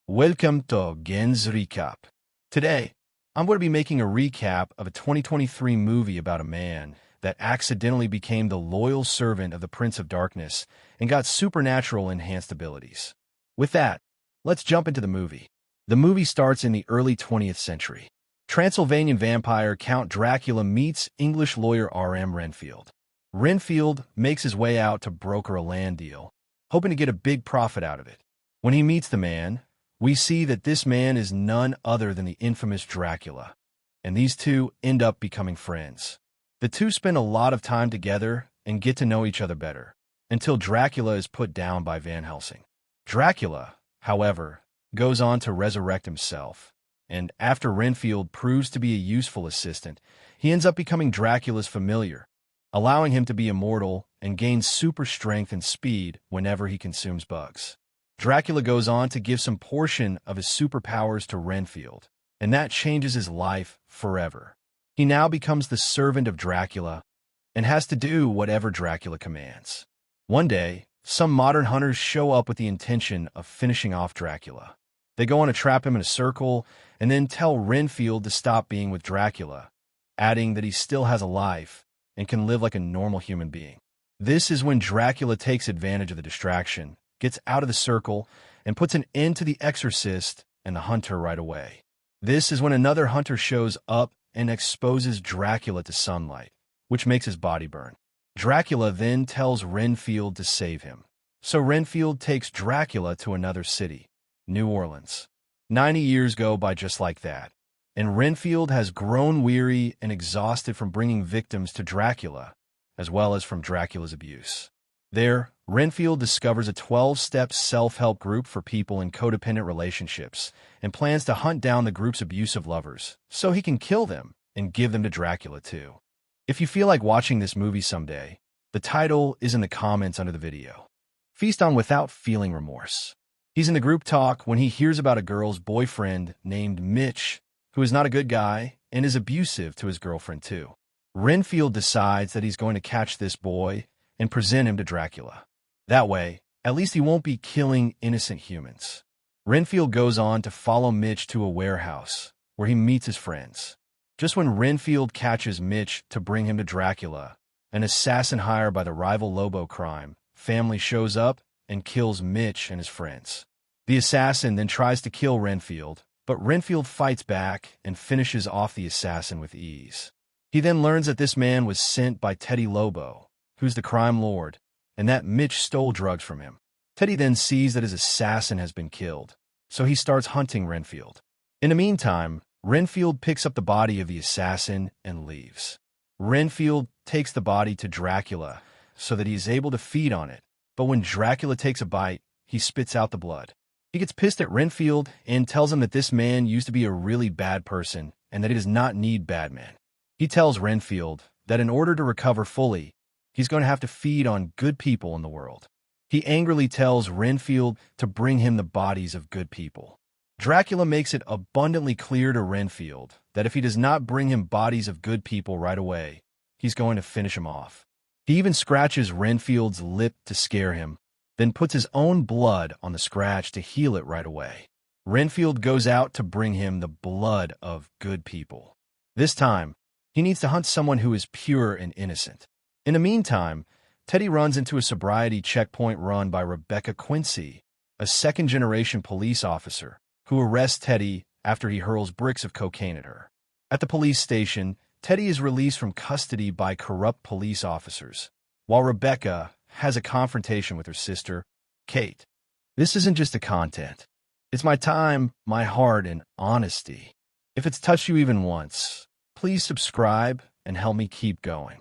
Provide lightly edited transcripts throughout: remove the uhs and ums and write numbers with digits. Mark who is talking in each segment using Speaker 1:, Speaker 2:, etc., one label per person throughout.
Speaker 1: Welcome to Gen's Recap. Today, I'm going to be making a recap of a 2023 movie about a man that accidentally became the loyal servant of the Prince of Darkness and got supernatural enhanced abilities. With that, let's jump into the movie. The movie starts in the early 20th century. Transylvanian vampire Count Dracula meets English lawyer R.M. Renfield. Renfield makes his way out to broker a land deal, hoping to get a big profit out of it. When he meets the man, we see that this man is none other than the infamous Dracula, and these two end up becoming friends. The two spend a lot of time together and get to know each other better, until Dracula is put down by Van Helsing. Dracula, however, goes on to resurrect himself, and after Renfield proves to be a useful assistant, he ends up becoming Dracula's familiar, allowing him to be immortal and gain super strength and speed whenever he consumes bugs. Dracula goes on to give some portion of his superpowers to Renfield, and that changes his life forever. He now becomes the servant of Dracula and has to do whatever Dracula commands. One day, some modern hunters show up with the intention of finishing off Dracula. They go on to trap him in a circle and then tell Renfield to stop being with Dracula, adding that he still has a life and can live like a normal human being. This is when Dracula takes advantage of the distraction, gets out of the circle, and puts an end to the exorcist and the hunter right away. This is when another hunter shows up and exposes Dracula to sunlight, which makes his body burn. Dracula then tells Renfield to save him. So Renfield takes Dracula to another city, New Orleans. 90 years go by just like that, and Renfield has grown weary and exhausted from bringing victims to Dracula, as well as from Dracula's abuse. There, Renfield discovers a 12-step self-help group for people in codependent relationships and plans to hunt down the group's abusive lovers so he can kill them and give them to Dracula too. If you feel like watching this movie someday, the title is in the comments under the video. Feast on without feeling remorse. He's in the group talk when he hears about a girl's boyfriend named Mitch, who is not a good guy and is abusive to his girlfriend too. Renfield decides that he's going to catch this boy and present him to Dracula. That way, at least he won't be killing innocent humans. Renfield goes on to follow Mitch to a warehouse, where he meets his friends. Just when Renfield catches Mitch to bring him to Dracula, an assassin hired by the rival Lobo crime family shows up and kills Mitch and his friends. The assassin then tries to kill Renfield, but Renfield fights back and finishes off the assassin with ease. He then learns that this man was sent by Teddy Lobo, who's the crime lord, and that Mitch stole drugs from him. Teddy then sees that his assassin has been killed, so he starts hunting Renfield. In the meantime, Renfield picks up the body of the assassin and leaves. Renfield takes the body to Dracula so that he's able to feed on it, but when Dracula takes a bite, he spits out the blood. He gets pissed at Renfield and tells him that this man used to be a really bad person and that he does not need bad men. He tells Renfield that in order to recover fully, he's going to have to feed on good people in the world. He angrily tells Renfield to bring him the bodies of good people. Dracula makes it abundantly clear to Renfield that if he does not bring him bodies of good people right away, he's going to finish him off. He even scratches Renfield's lip to scare him, then puts his own blood on the scratch to heal it right away. Renfield goes out to bring him the blood of good people. This time, he needs to hunt someone who is pure and innocent. In the meantime, Teddy runs into a sobriety checkpoint run by Rebecca Quincy, a second-generation police officer, who arrests Teddy after he hurls bricks of cocaine at her. At the police station, Teddy is released from custody by corrupt police officers, while Rebecca has a confrontation with her sister, Kate. This isn't just the content. It's my time, my heart, and honesty. If it's touched you even once, please subscribe and help me keep going.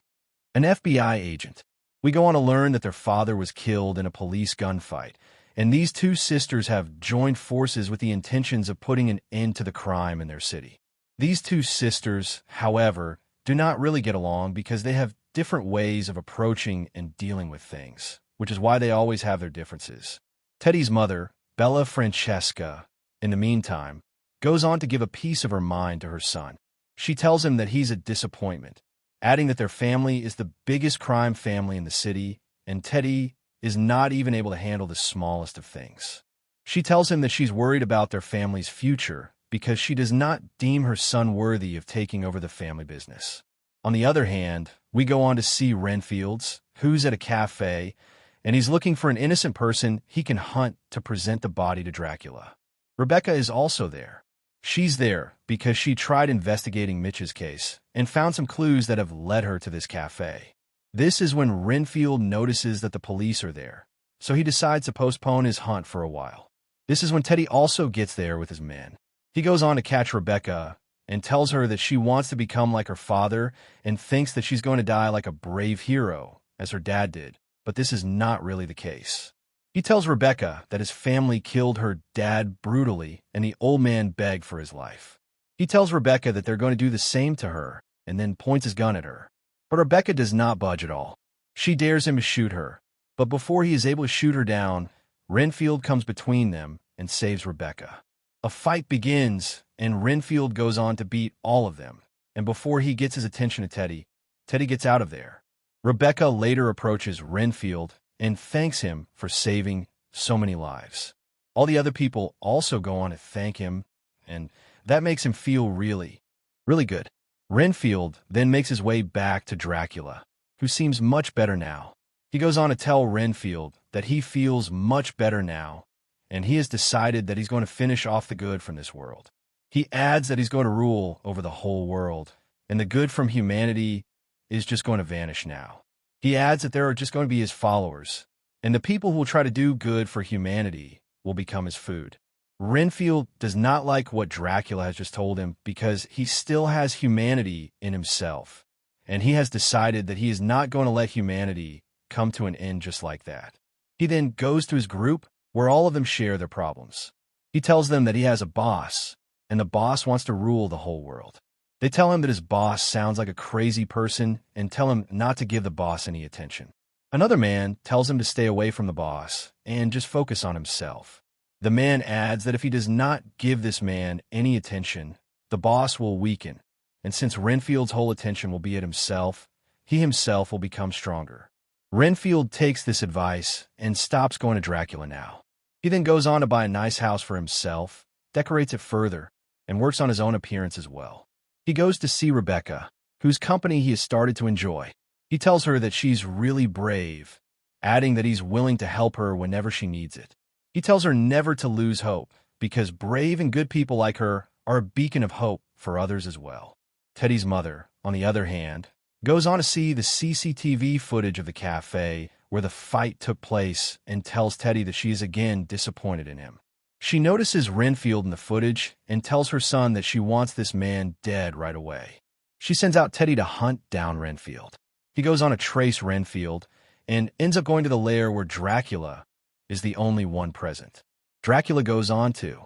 Speaker 1: An FBI agent. We go on to learn that their father was killed in a police gunfight, and these two sisters have joined forces with the intentions of putting an end to the crime in their city. These two sisters, however, do not really get along because they have different ways of approaching and dealing with things, which is why they always have their differences. Teddy's mother, Bella Francesca, in the meantime, goes on to give a piece of her mind to her son. She tells him that he's a disappointment, adding that their family is the biggest crime family in the city, and Teddy is not even able to handle the smallest of things. She tells him that she's worried about their family's future because she does not deem her son worthy of taking over the family business. On the other hand, we go on to see Renfield's, who's at a cafe, and he's looking for an innocent person he can hunt to present the body to Dracula. Rebecca is also there. She's there because she tried investigating Mitch's case and found some clues that have led her to this cafe. This is when Renfield notices that the police are there, so he decides to postpone his hunt for a while. This is when Teddy also gets there with his men. He goes on to catch Rebecca and tells her that she wants to become like her father and thinks that she's going to die like a brave hero, as her dad did, but this is not really the case. He tells Rebecca that his family killed her dad brutally and the old man begged for his life. He tells Rebecca that they're going to do the same to her and then points his gun at her. But Rebecca does not budge at all. She dares him to shoot her, but before he is able to shoot her down, Renfield comes between them and saves Rebecca. A fight begins, and Renfield goes on to beat all of them, and before he gets his attention to Teddy, Teddy gets out of there. Rebecca later approaches Renfield and thanks him for saving so many lives. All the other people also go on to thank him, and that makes him feel really, really good. Renfield then makes his way back to Dracula, who seems much better now. He goes on to tell Renfield that he feels much better now, and he has decided that he's going to finish off the good from this world. He adds that he's going to rule over the whole world, and the good from humanity is just going to vanish now. He adds that there are just going to be his followers, and the people who will try to do good for humanity will become his food. Renfield does not like what Dracula has just told him because he still has humanity in himself, and he has decided that he is not going to let humanity come to an end just like that. He then goes to his group where all of them share their problems. He tells them that he has a boss, and the boss wants to rule the whole world. They tell him that his boss sounds like a crazy person and tell him not to give the boss any attention. Another man tells him to stay away from the boss and just focus on himself. The man adds that if he does not give this man any attention, the boss will weaken, and since Renfield's whole attention will be at himself, he himself will become stronger. Renfield takes this advice and stops going to Dracula now. He then goes on to buy a nice house for himself, decorates it further, and works on his own appearance as well. He goes to see Rebecca, whose company he has started to enjoy. He tells her that she's really brave, adding that he's willing to help her whenever she needs it. He tells her never to lose hope, because brave and good people like her are a beacon of hope for others as well. Teddy's mother, on the other hand, goes on to see the CCTV footage of the cafe where the fight took place and tells Teddy that she is again disappointed in him. She notices Renfield in the footage and tells her son that she wants this man dead right away. She sends out Teddy to hunt down Renfield. He goes on to trace Renfield and ends up going to the lair where Dracula is the only one present. Dracula goes on to,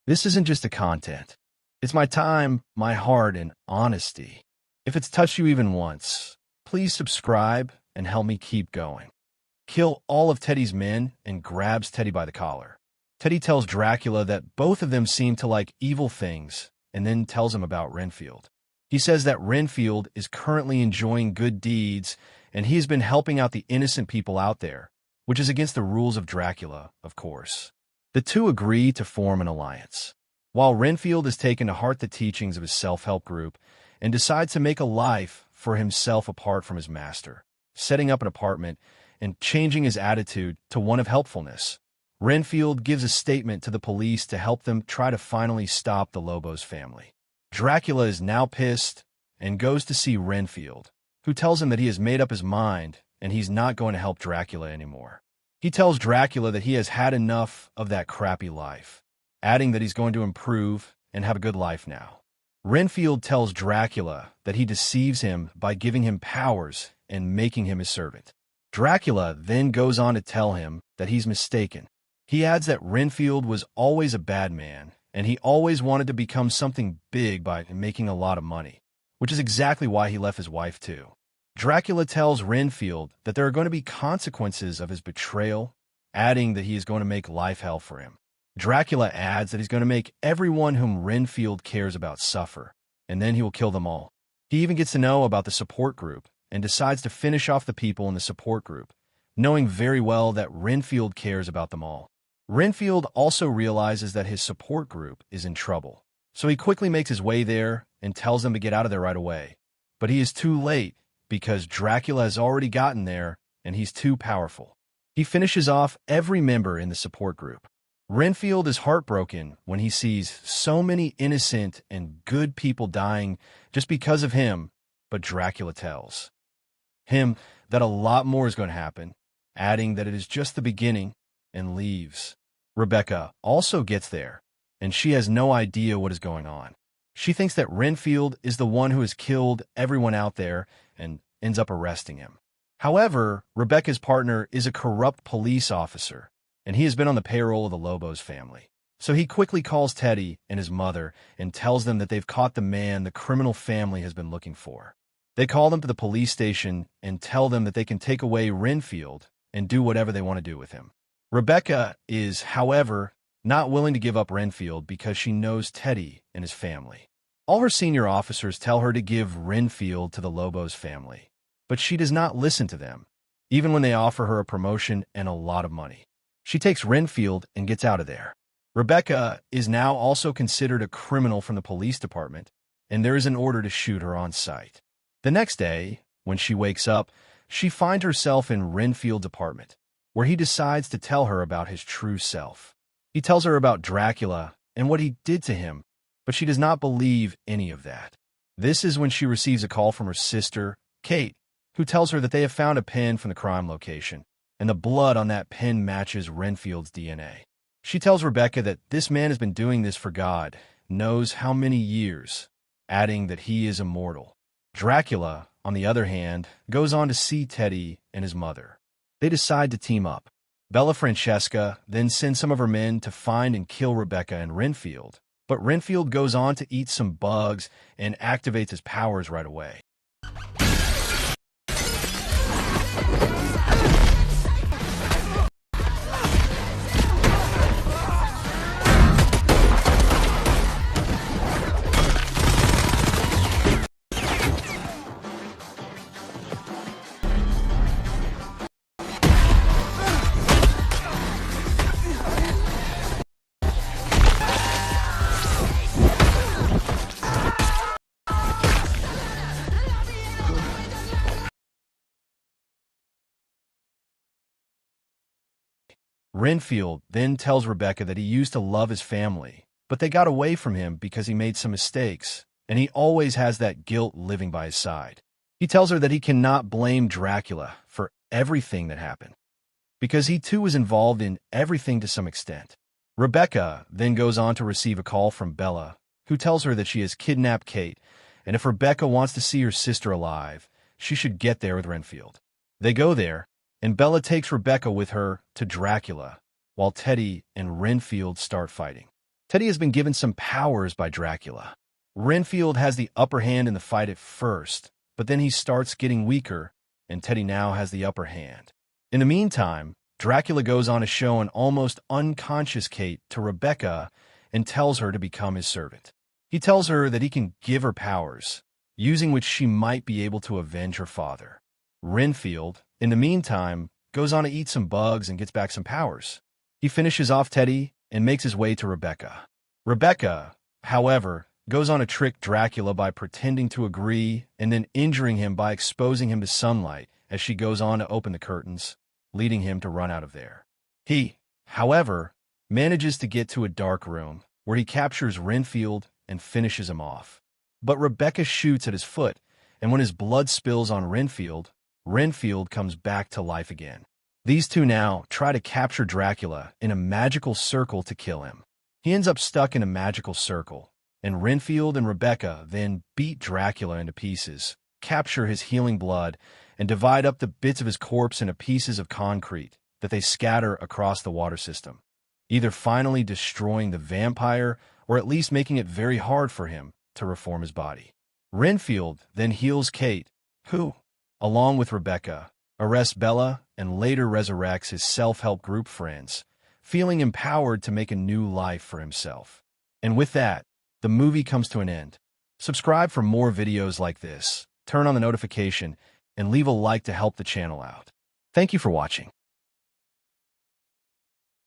Speaker 1: "This isn't just a content. It's my time, my heart, and honesty. If it's touched you even once, please subscribe and help me keep going." Kill all of Teddy's men and grabs Teddy by the collar. Teddy tells Dracula that both of them seem to like evil things and then tells him about Renfield. He says that Renfield is currently enjoying good deeds and he has been helping out the innocent people out there, which is against the rules of Dracula, of course. The two agree to form an alliance. While Renfield has taken to heart the teachings of his self-help group and decides to make a life for himself apart from his master, setting up an apartment and changing his attitude to one of helpfulness, Renfield gives a statement to the police to help them try to finally stop the Lobos family. Dracula is now pissed and goes to see Renfield, who tells him that he has made up his mind and he's not going to help Dracula anymore. He tells Dracula that he has had enough of that crappy life, adding that he's going to improve and have a good life now. Renfield tells Dracula that he deceives him by giving him powers and making him his servant. Dracula then goes on to tell him that he's mistaken. He adds that Renfield was always a bad man, and he always wanted to become something big by making a lot of money, which is exactly why he left his wife too. Dracula tells Renfield that there are going to be consequences of his betrayal, adding that he is going to make life hell for him. Dracula adds that he's going to make everyone whom Renfield cares about suffer, and then he will kill them all. He even gets to know about the support group and decides to finish off the people in the support group, knowing very well that Renfield cares about them all. Renfield also realizes that his support group is in trouble, so he quickly makes his way there and tells them to get out of there right away. But he is too late because Dracula has already gotten there and he's too powerful. He finishes off every member in the support group. Renfield is heartbroken when he sees so many innocent and good people dying just because of him, but Dracula tells him that a lot more is going to happen, adding that it is just the beginning, and leaves. Rebecca also gets there, and she has no idea what is going on. She thinks that Renfield is the one who has killed everyone out there and ends up arresting him. However, Rebecca's partner is a corrupt police officer, and he has been on the payroll of the Lobos family. So he quickly calls Teddy and his mother and tells them that they've caught the man the criminal family has been looking for. They call them to the police station and tell them that they can take away Renfield and do whatever they want to do with him. Rebecca is, however, not willing to give up Renfield because she knows Teddy and his family. All her senior officers tell her to give Renfield to the Lobos family, but she does not listen to them, even when they offer her a promotion and a lot of money. She takes Renfield and gets out of there. Rebecca is now also considered a criminal from the police department, and there is an order to shoot her on sight. The next day, when she wakes up, she finds herself in Renfield's apartment, where he decides to tell her about his true self. He tells her about Dracula and what he did to him, but she does not believe any of that. This is when she receives a call from her sister, Kate, who tells her that they have found a pen from the crime location, and the blood on that pen matches Renfield's DNA. She tells Rebecca that this man has been doing this for God, knows how many years, adding that he is immortal. Dracula, on the other hand, goes on to see Teddy and his mother. They decide to team up. Bella Francesca then sends some of her men to find and kill Rebecca and Renfield, but Renfield goes on to eat some bugs and activates his powers right away. Renfield then tells Rebecca that he used to love his family, but they got away from him because he made some mistakes, and he always has that guilt living by his side. He tells her that he cannot blame Dracula for everything that happened, because he too was involved in everything to some extent. Rebecca then goes on to receive a call from Bella, who tells her that she has kidnapped Kate, and if Rebecca wants to see her sister alive, she should get there with Renfield. They go there, and Bella takes Rebecca with her to Dracula, while Teddy and Renfield start fighting. Teddy has been given some powers by Dracula. Renfield has the upper hand in the fight at first, but then he starts getting weaker, and Teddy now has the upper hand. In the meantime, Dracula goes on to show an almost unconscious Kate to Rebecca and tells her to become his servant. He tells her that he can give her powers, using which she might be able to avenge her father. Renfield, in the meantime, goes on to eat some bugs and gets back some powers. He finishes off Teddy and makes his way to Rebecca. Rebecca, however, goes on to trick Dracula by pretending to agree and then injuring him by exposing him to sunlight as she goes on to open the curtains, leading him to run out of there. He, however, manages to get to a dark room where he captures Renfield and finishes him off. But Rebecca shoots at his foot, and when his blood spills on Renfield, Renfield comes back to life again. These two now try to capture Dracula in a magical circle to kill him. He ends up stuck in a magical circle, and Renfield and Rebecca then beat Dracula into pieces, capture his healing blood, and divide up the bits of his corpse into pieces of concrete that they scatter across the water system, either finally destroying the vampire or at least making it very hard for him to reform his body. Renfield then heals Kate, who, along with Rebecca, arrests Bella and later resurrects his self-help group friends, feeling empowered to make a new life for himself. And with that, the movie comes to an end. Subscribe for more videos like this, turn on the notification, and leave a like to help the channel out. Thank you for watching.